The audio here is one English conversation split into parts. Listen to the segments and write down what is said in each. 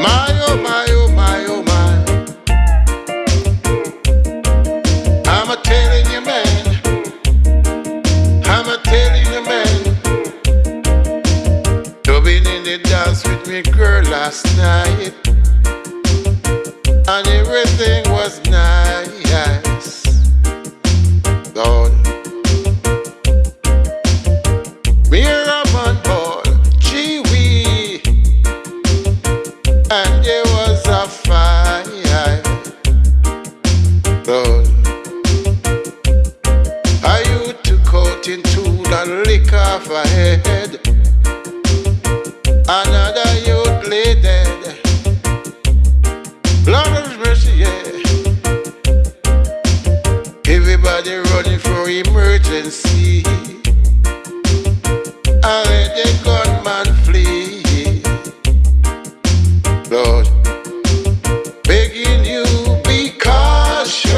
My, oh my, oh my, oh my. I'm a telling you, man. I'm a telling you, man. You've been in the dance with me, girl, last night. And everything was nice. Lord. Miraman ball, Chiwi. And there was a fire. Lord. I you took out into the lick off a head. Another youth lay dead. Lord of mercy, yeah. Everybody running for emergency. I let the gunman flee. Lord, begging you, be cautious.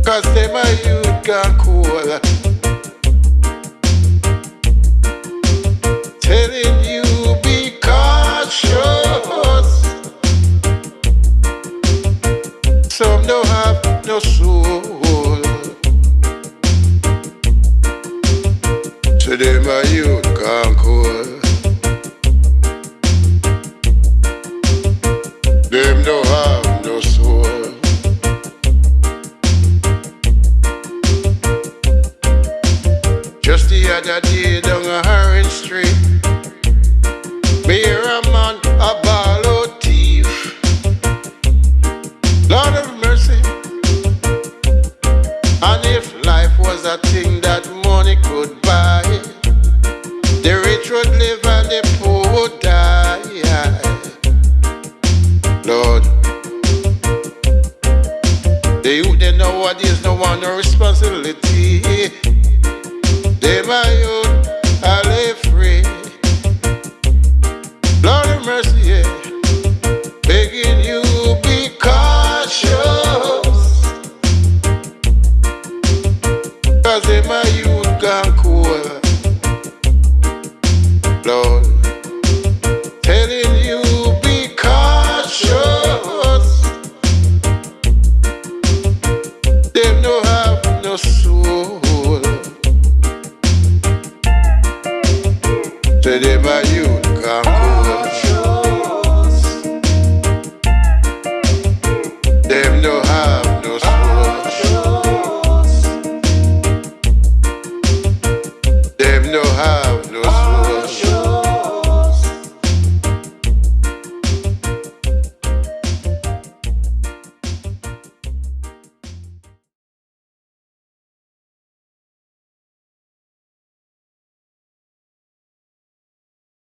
Cause them a youth gone cool. Telling you, be cautious. Some don't have no soul. So them a youth gone cool. Them don't have no soul. Just the other day down a Harris Street, me hear a man, a ball out thief. Lord of mercy. And if life was a thing that money could buy, the rich would live and the poor would die. Lord, the youth they nowadays no want no responsibility. They my youth I live free. Lord of mercy, yeah. Begging you be cautious. Cause they my youth gone cool. Lord, telling you be cautious. They no have no soul. Say they my youth